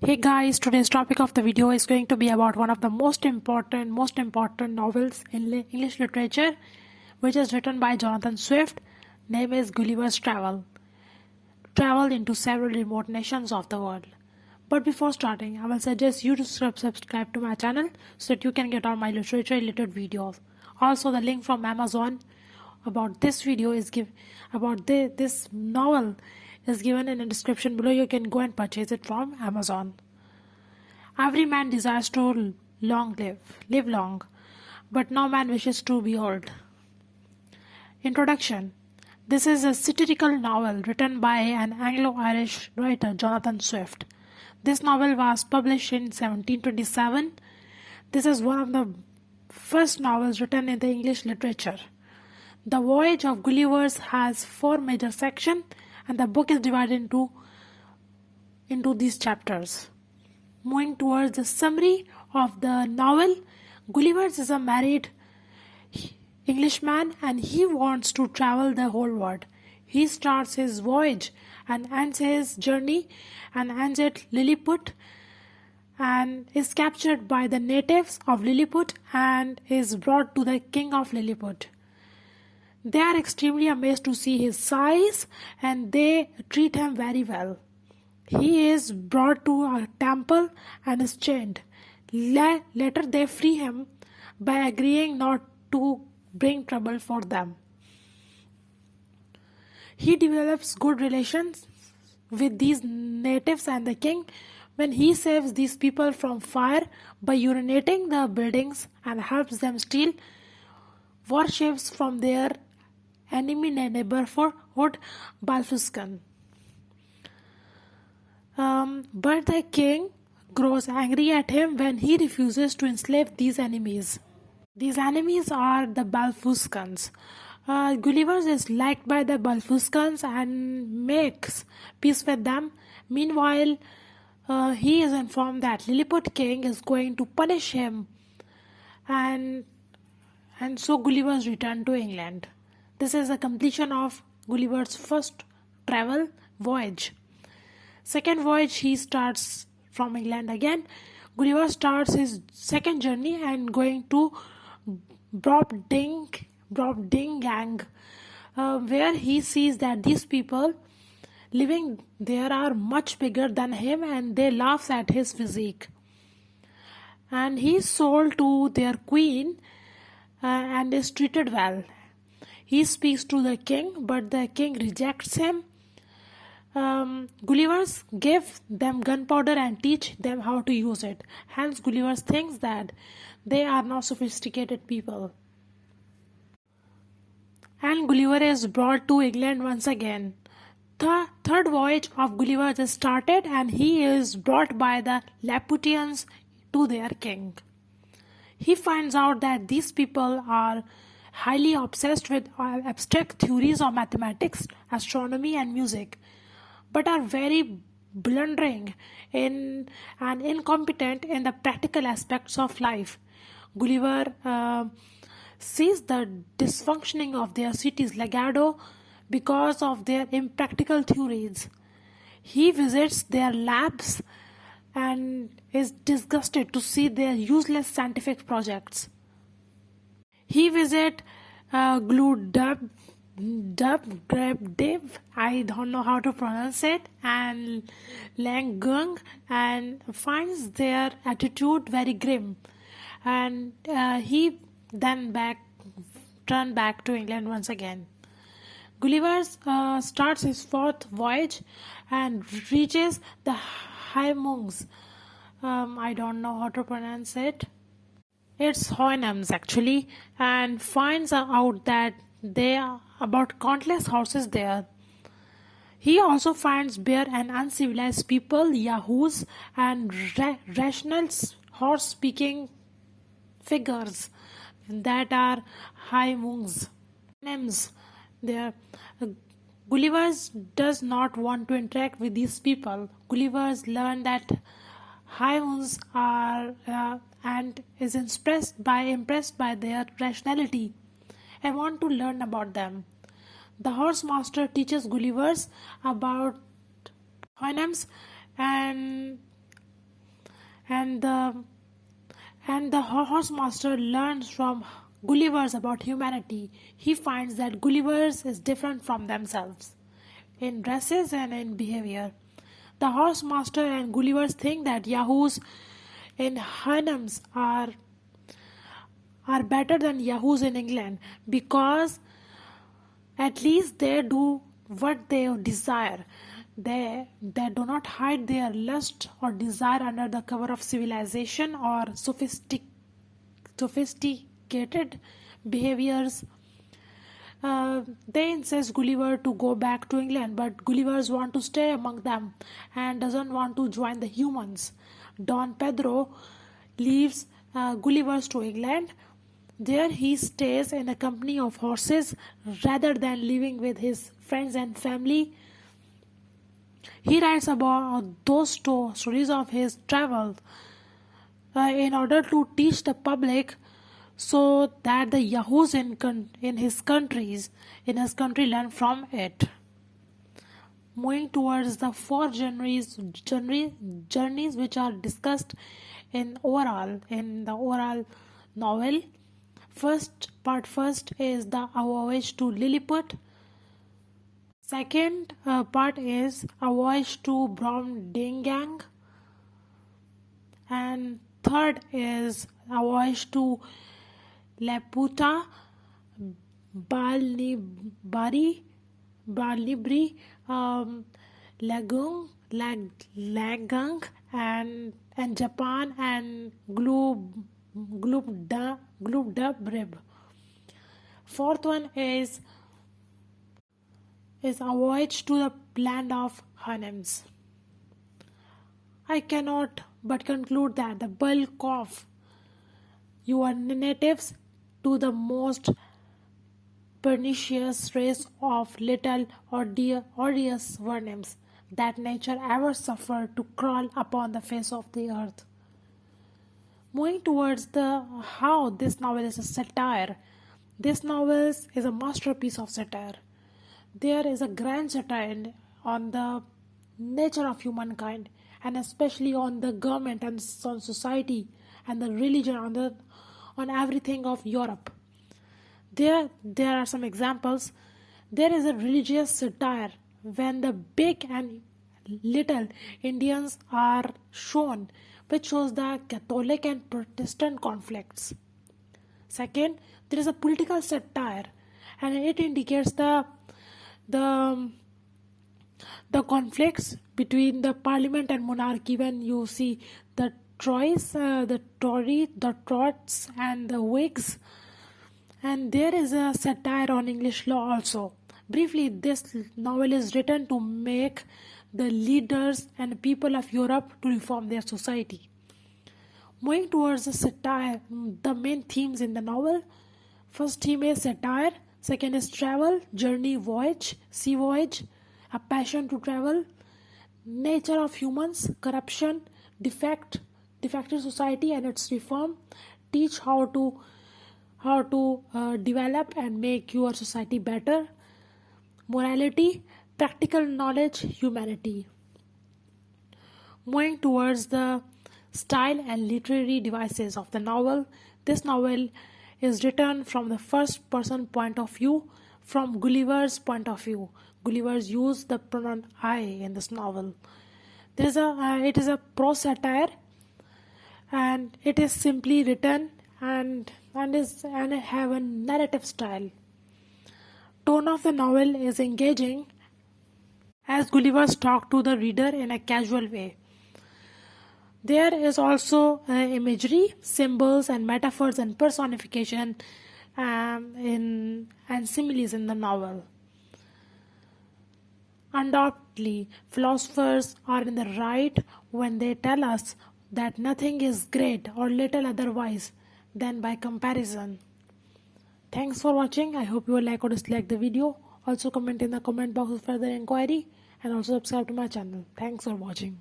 Hey guys, today's topic of the video is going to be about one of the most important novels in English literature, which is written by Jonathan Swift. Name is Gulliver's Travel into several remote nations of the world. But before starting, I will suggest you to subscribe to my channel so that you can get all my literature related videos. Also, the link from Amazon about this video is this novel is given in the description below. You can go and purchase it from Amazon. Every man desires to live long, but no man wishes to be old. Introduction. This is a satirical novel written by an Anglo-Irish writer, Jonathan Swift. This novel was published in 1727. This is one of the first novels written in the English literature. The Voyage of Gulliver's has 4 major sections, and the book is divided into these chapters. Moving towards the summary of the novel, Gulliver's is a married Englishman and he wants to travel the whole world. He starts his voyage and ends his journey and ends at Lilliput and is captured by the natives of Lilliput and is brought to the king of Lilliput. They are extremely amazed to see his size and they treat him very well. He is brought to a temple and is chained. Later they free him by agreeing not to bring trouble for them. He develops good relations with these natives and the king when he saves these people from fire by urinating the buildings and helps them steal warships from their enemy neighborhood Balfuscan. But the king grows angry at him when he refuses to enslave these enemies. These enemies are the Balfuscans. Gulliver is liked by the Balfuscans and makes peace with them. Meanwhile, he is informed that Lilliput king is going to punish him, and so Gulliver's return to England. This is the completion of Gulliver's first travel voyage. Second voyage, he starts from England again. Gulliver starts his second journey and going to brobdingnag, where he sees that these people living there are much bigger than him and they laugh at his physique. And he is sold to their queen and is treated well. He speaks to the king, but the king rejects him. Gulliver gives them gunpowder and teach them how to use it. Hence, Gulliver thinks that they are not sophisticated people. And Gulliver is brought to England once again. The third voyage of Gulliver is started and he is brought by the Laputians to their king. He finds out that these people are highly obsessed with abstract theories of mathematics, astronomy and music, but are very blundering and incompetent in the practical aspects of life. Gulliver sees the dysfunctioning of their city's legado because of their impractical theories. He visits their labs and is disgusted to see their useless scientific projects. He visits Gludab, I don't know how to pronounce it, and Langgung, and finds their attitude very grim. And he then turned back to England once again. Gulliver starts his fourth voyage and reaches the houyhnhnms. I don't know how to pronounce it. It's houyhnhnms actually, and finds out that there are about countless horses there. He also finds bare and uncivilized people, yahoos, and rational horse-speaking figures that are houyhnhnms. There, Gulliver does not want to interact with these people. Gulliver learned that houyhnhnms are and is impressed by their rationality. I want to learn about them. The horse master teaches Gulliver about houyhnhnms and and the horse master learns from Gulliver's about humanity. He finds that Gulliver's is different from themselves in dresses and in behavior. The horse master and Gulliver's think that Yahoos in houyhnhnms are better than Yahoos in England because at least they do what they desire. They do not hide their lust or desire under the cover of civilization or sophisticated behaviors. They insist Gulliver to go back to England, but Gulliver's want to stay among them and doesn't want to join the humans. Don Pedro leaves Gulliver's to England. There he stays in the company of horses rather than living with his friends and family. He writes about those stories of his travels in order to teach the public so that the Yahoos in his country learn from it. Moving towards the four journeys which are discussed in the overall novel. Part first is the voyage to Lilliput. Second part is a voyage to Brobdingnag, and third is a voyage to laputa, Balnibri, Lagung, and Japan and Glubdub. Fourth one is a voyage to the land of houyhnhnms. I cannot but conclude that the bulk of your natives to the most pernicious race of little odious houyhnhnms that nature ever suffered to crawl upon the face of the earth. Moving towards how this novel is a satire. This novel is a masterpiece of satire. There is a grand satire on the nature of humankind, and especially on the government and on society and the religion, on everything of Europe. There are some examples. There is a religious satire when the big and little Indians are shown, which shows the Catholic and Protestant conflicts. Second, there is a political satire, and it indicates the conflicts between the parliament and monarchy when you see the Trots and the Whigs. And there is a satire on English law also. Briefly, this novel is written to make the leaders and people of Europe to reform their society. Moving towards the satire, the main themes in the novel. First theme is satire. Second is travel, journey, voyage, sea voyage, a passion to travel, nature of humans, corruption, defective society and its reform, teach how to develop and make your society better, morality, practical knowledge, humanity. Moving towards the style and literary devices of the novel, this novel is written from the first person point of view, from Gulliver's point of view. Gulliver's used the pronoun I in this novel. It is a prose satire, and it is simply written and have a narrative style. Tone of the novel is engaging as Gulliver's talk to the reader in a casual way. There is also imagery, symbols and metaphors and personification and similes in the novel. Undoubtedly, philosophers are in the right when they tell us that nothing is great or little otherwise than by comparison. Thanks for watching. I hope you will like or dislike the video. Also comment in the comment box with further inquiry, and also subscribe to my channel. Thanks for watching.